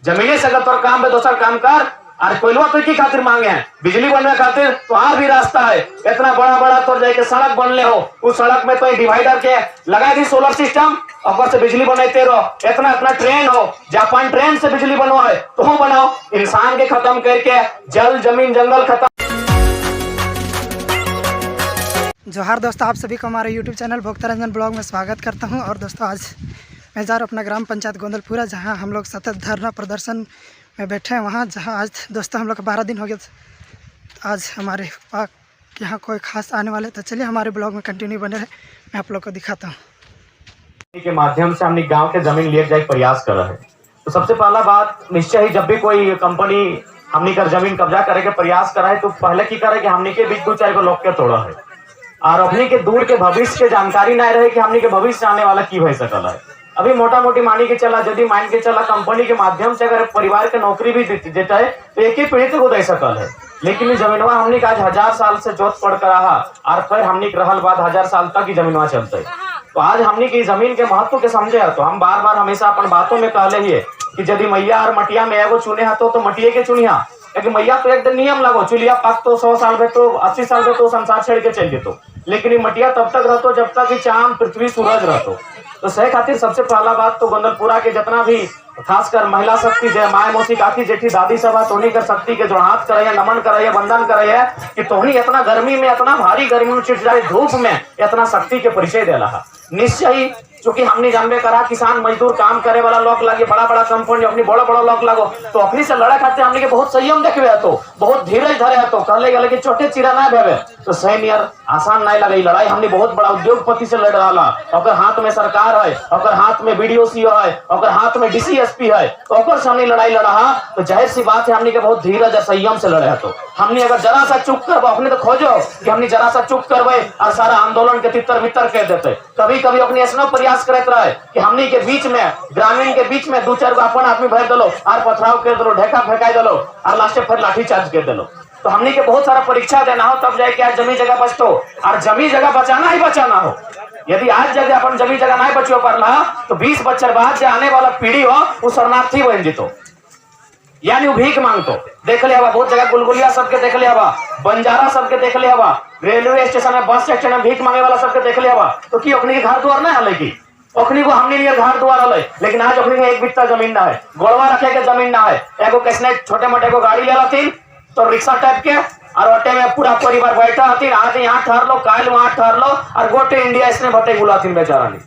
जमीने से अगर तोर काम पे दोसर काम कर। और कोयलवा तो की खातिर मांगे हैं बिजली बनने खातिर, तो और भी रास्ता है। इतना बड़ा बड़ा तो जाके सड़क बनले हो, उस सड़क में तो डिवाइडर के लगा दी सोलर सिस्टम, और से बिजली बनाते रहो। इतना इतना ट्रेन हो, जापान ट्रेन से बिजली बनवा है तो हम बनाओ। इंसान के खत्म करके जल जमीन जंगल खत्म। जोहार दोस्तों, आप सभी को हमारे YouTube चैनल भोक्ता रंजन ब्लॉग में स्वागत करता हूं। और दोस्तों आज मैं जा रहा हूं अपना ग्राम पंचायत गोंदलपुरा, जहां हम लोग सतत धरना प्रदर्शन में बैठे हैं। वहां जहां आज दोस्तों हम लोग का 12 दिन हो गया। आज हमारे पास यहाँ कोई खास आने वाले, तो चलिए हमारे ब्लॉग में कंटिन्यू बने रहे, मैं आप लोग को दिखाता हूँ। के माध्यम से हमने गाँव के जमीन लिए जाए प्रयास कर रहे हैं। तो सबसे पहला बात निश्चय ही, जब भी कोई कंपनी हमने कर जमीन कब्जा करे के प्रयास करा है, तो पहले की करे कि हमने के बीच 2-4 को लोग के तोड़ा है, और अपने के दूर के भविष्य के जानकारी नहीं रहे कि हमने के भविष्य आने वाला की भय सकल है। अभी मोटा मोटी मानी के चला, यदि मान के चला कंपनी के माध्यम से अगर परिवार के नौकरी भी देता है तो एक ही पीढ़ी तक दे सकल है। लेकिन जमीनवा हमने आज 1000 साल से जोत पड़ कर रहा, और फिर हमने रहल बाद 1000 साल तक ही जमीनवा चलते। तो आज हमने की जमीन के महत्व के समझे है, तो हम बार बार हमेशा अपन बातों में कहले ही कि यदि मैया और मटिया में एगो चुने है तो मटिया के चुनिया, क्योंकि मैया तो एक दिन नियम लगो, चुलिया पक तो 100 साल में तो 80 साल में तो संसार छेड़ के चल जेतो। लेकिन ये मटिया तब तक रहतो जब तक चांद पृथ्वी सूरज रहतो। तो सही खातिर सबसे पहला बात तो गोंदलपुरा के जितना भी खासकर महिला शक्ति जय माए मौसी काकी जेठी दादी सभा तोहनी कर शक्ति के जो हाथ करे, नमन करे, वंदन करे कि तोहनी इतना गर्मी में, इतना भारी गर्मी में, चिड़चिड़ाई धूप में इतना शक्ति के परिचय दे रहा। निश्चय ही चूंकि हमने जानबे करा किसान मजदूर काम करे वाला लोग लगे, बड़ा बड़ा कंपनी अपनी बड़ा बड़ा लोग लगो, तो अपनी से लड़ा खाते हमने के बहुत संयम देखबे, तो बहुत धीरज धरे तो कहले गले कि छोटे चिरा ना भेबे, तो सही नियर आसान नहीं लगे। लड़ाई हमने बहुत बड़ा उद्योगपति से लड़ रहा, और हाथ में सरकार है, और हाथ में बीडीओसीओ है, और हाथ में डीसीएसपी है, तो हमने लड़ाई लड़ा। तो जाहिर सी बात है हमने के बहुत धीरज और संयम से लड़े। तो हमने अगर जरा सा चुप करबो, अपने तो खोजो कि हमने जरा सा चुप करबे और सारा आंदोलन के तितर बितर कह देते। कभी कभी अपने ऐसा प्रयास करते रहे कि हमनी के बीच में, ग्रामीण के बीच में 2-4 गो अपन आदमी भर दलो, और पथराव कर दलो, ढेका फेंकाई दलो, और लास्ट फिर लाठी चार्ज कर दलो। तो हमनी के बहुत सारा परीक्षा देना हो, तब जाके आज जमी जगह बचतो। और जमी जगह बचाना ही बचाना हो। यदि आज जगह अपन जमी जगह नहीं बचियो पड़ला, तो 20 बच्चर बाद जो आने वाला पीढ़ी हो वो शरणार्थी बन जीतो, यानी वो भीख मांगतो। देख ले हवा बहुत जगह, गुलगुलिया सबके देख ले हवा, बंजारा सबके देख ले हवा, रेलवे स्टेशन में, बस स्टेशन में भीख मांगे वाला सबके देख ले हवा। तो की अपनी के घर द्वार ना हले की ओखनी को हमने लिए घर द्वार हले, लेकिन आज ओखनी एक बित्ता जमीन ना है, गोड़वा रखे के जमीन ना है। एगो कैसने छोटे मोटे को गाड़ी ले लातीन, तो रिक्शा टाइप के, और ऑटे में पूरा परिवार बैठा हतीन। आज यहाँ ठहर लो, काल वहां ठहर लो, और गोटे इंडिया इसने भटे गुलातीन बेचारा नहीं।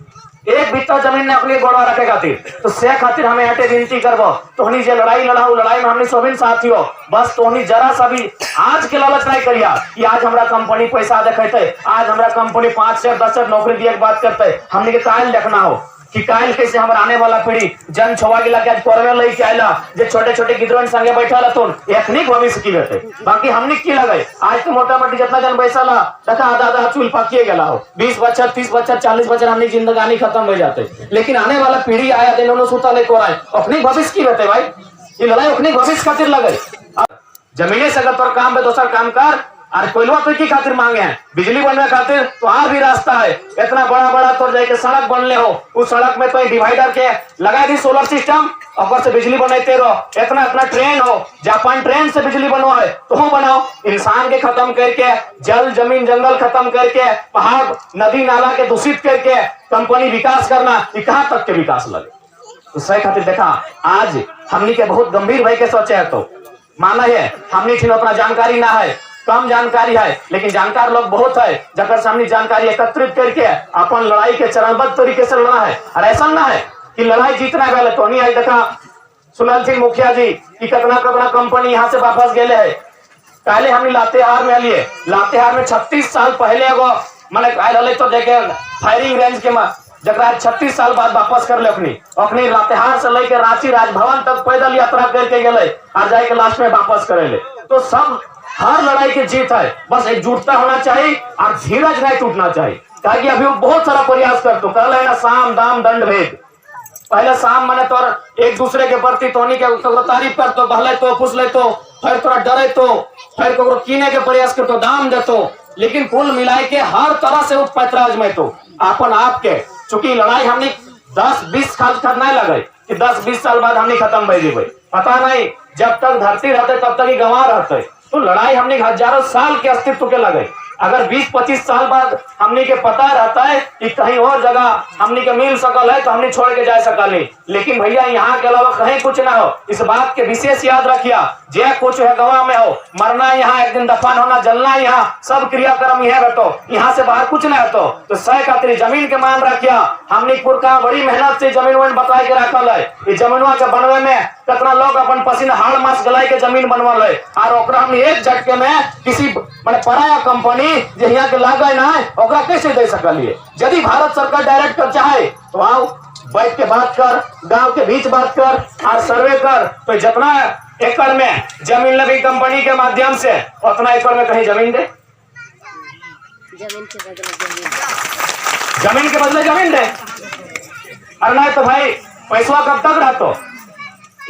एक बित्ता जमीन ने अपनी गोड़वा रखे खातिर। तो से खातिर हमें हटे विनती करबो, तोहनी जे लड़ाई लड़ाऊ, लड़ाई में हमने सोबिन साथी हो, बस तोहनी जरा सा भी आज के लालच नहीं करिया कि आज हमरा कंपनी पैसा देखेते, आज हमरा कंपनी 5 से 10 नौकरी दिए के बात करते। हमने के काल देखना हो कि काल कैसे हमारा आने वाला पीढ़ी जन छोवा गिला के आज कोरवे लई के आइला, जे छोटे छोटे गिदरन संगे बैठल हतुन, एखनी भविष्य की बेटे। बाकी हमने की लगे आज तो मोटा मोटी जितना जन बैसला तका आधा आधा चूल पकिए गेला हो, 20 बच्चर 30 बच्चर 40 बच्चर हमने जिंदगानी खत्म हो जाते। लेकिन आने वाला पीढ़ी आया दिन उन्होंने सुता ले कोराए, अपनी भविष्य की बेटे भाई, ये लड़ाई अपनी भविष्य खातिर लगे। जमीने से अगर तोर काम पे दोसर काम कर। और कोयलवा तो की खातिर मांगे हैं बिजली बनने खातिर, तो और भी रास्ता है। इतना बड़ा बड़ा तो जाके सड़क बनले हो, उस सड़क में तो डिवाइडर के लगा दी सोलर सिस्टम, और से बिजली बनाते रहो। इतना इतना ट्रेन हो, जापान ट्रेन से बिजली बनवा है तो हम बनाओ। इंसान के खत्म करके, जल जमीन जंगल खत्म करके, पहाड़ नदी नाला के दूषित करके कंपनी विकास करना, ये कहाँ तक के विकास लगे। तो सही खातिर देखा आज हमनी के बहुत गंभीर भाई के सोचे है। तो माना है हमनी ठीक उतना जानकारी ना है, कम जानकारी है, लेकिन जानकार लोग बहुत है, जकर सामने जानकारी एकत्रित करके अपन लड़ाई के चरणबद्ध तरीके से लड़ना है। और ऐसा ना है कि लड़ाई जीतना है तो नहीं है। देखा सुनील सिंह मुखिया जी की कितना कंपनी यहाँ से वापस गए है। पहले हमने लातेहार में लिए, लातेहार में 36 साल पहले एगो मैंने तो देखे फायरिंग रेंज के जरा 36 साल बाद वापस कर ले अपनी लातेहार से लेकर रांची राजभवन तक पैदल यात्रा करके गए, और जाके लास्ट में वापस करे ले। तो सब हर लड़ाई की जीत है, बस एकजुटता होना चाहिए और धीरज नहीं टूटना चाहिए। ताकि अभी वो बहुत सारा प्रयास कर, तो कहले ना साम दाम दंड भेद। पहले साम माने तोर एक दूसरे के प्रति तोनी के तारीफ कर, तो बहले तो खुश ले, तो फिर तोरा डरे, तो फिर को कीने के प्रयास कर, तो दाम दे। तो लेकिन कुल मिलाए के हर तरह से पैतराज में तो अपन आप के, चूंकि लड़ाई हमने 10-20 साल नहीं लगे कि 10-20 साल बाद हमने खत्म हो जेबे। पता नहीं जब तक धरती रहते तब तक ही गंवा रहते। तो लड़ाई हमने हजारों साल के अस्तित्व के लगे। अगर 20-25 साल बाद हमने के पता रहता है कि कहीं और जगह हमने के मिल सकल है तो हमने छोड़ के जा सकल है। लेकिन भैया यहाँ के अलावा कहीं कुछ ना हो, इस बात के विशेष याद रखिया। जे कुछ है गवा में हो, मरना यहाँ, एक दिन दफन होना, जलना यहाँ, सब क्रियाक्रम यहाँ रहते, यहाँ से बाहर कुछ नहीं होतो। तो सह खातिर जमीन के मान रखिया। हमने पुरखा बड़ी मेहनत से जमीन वमीन बताए के रखल है। इस जमीनवा के बनवे में कितना लोग अपन पसीना हाड़ मास गलाई के जमीन बनवल है, और ओकरा हमने एक झटके में किसी माने पराया कंपनी जे यहाँ के लागे ना ओकरा कैसे दे सकलिए। यदि भारत सरकार डायरेक्ट कर चाहे तो आओ बैठ के बात कर, गांव के बीच बात कर और सर्वे कर। तो जितना एकड़ में जमीन लगी कंपनी के माध्यम से उतना एकड़ में कहीं जमीन दे, जमीन के बदले जमीन, जमीन के बदले जमीन दे। और नहीं तो भाई पैसा कब तक रहतो।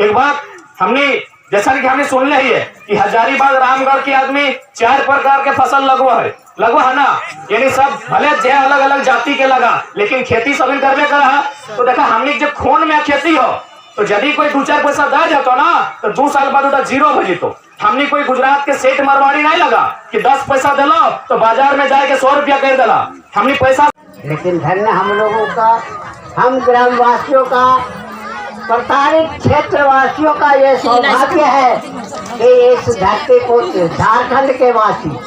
एक बात हमने जैसा कि हमने सुन ही है कि हजारीबाग रामगढ़ के आदमी 4 प्रकार के फसल लगवा है ना, यानी सब भले जे अलग अलग जाति के लगा, लेकिन खेती सभी करने का रहा। तो देखा हमने जब खून में खेती हो तो यदि कोई 2-4 पैसा दे जातो ना तो 2 साल बाद उधर जीरो हो जीतो। हमने कोई गुजरात के सेठ मारवाड़ी नहीं लगा कि 10 पैसा दिलो तो बाजार में जाके 100 रुपया कर दिला। हमने पैसा, लेकिन धन्य हम लोगों का, हम ग्रामवासियों का, प्रताड़ित क्षेत्रवासियों का ये सौभाग्य है कि इस धरती को, झारखंड के वासी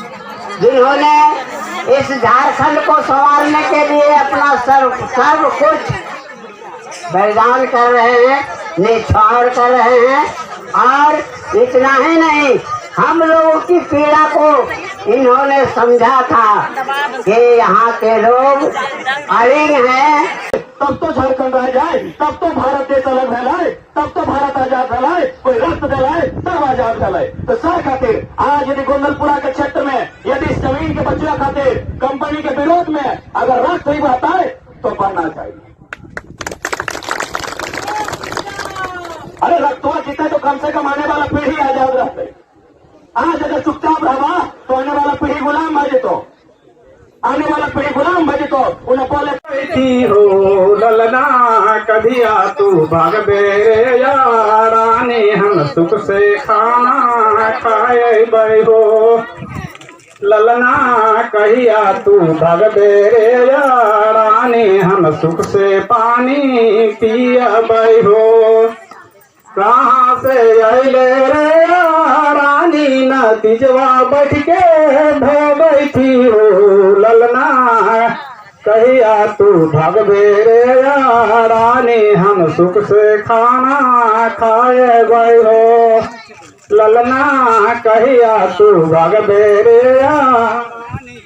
जिन्होंने इस झारखंड को संभालने के लिए अपना सर्व कुछ बलिदान कर रहे हैं, निछावर कर रहे हैं। और इतना ही नहीं, हम लोगों की पीड़ा को इन्होंने समझा था कि यहाँ के लोग अड़िग हैं। तब तो झारखंड रह जाए, तब तो भारत देश अलग फैलाए, तब तो भारत आजाद फैलाए, कोई रक्त फैलाए तब आजाद फैलाए। तो सर खातिर आज यदि गोंदलपुरा के क्षेत्र में यदि इस जमीन के बचवा खातिर कंपनी के विरोध में अगर रक्त नहीं बहता है तो बढ़ना चाहिए। अरे रक्त हुआ जीते तो कम से कम आने वाला पीढ़ी आजाद रहते। आज अगर चुपचाप रहा तो आने वाला पीढ़ी गुलाम बजे, तो आने वाला पीढ़ी गुलाम बजे तो उन्हें बोले हो ललना कभिया तू भाग बेरे याराने हम सुख से खाना खाए बे हो। ललना कहिया तू भाग बेरे याराने हम सुख से पानी पिया बे हो। कहाँ से अले रे रानी नतीजवा बैठ के बैठी हो। ललना कहिया तू भगवे रे रानी हम सुख से खाना खाए गए हो। ललना कहिया तू भगवे रे रानी।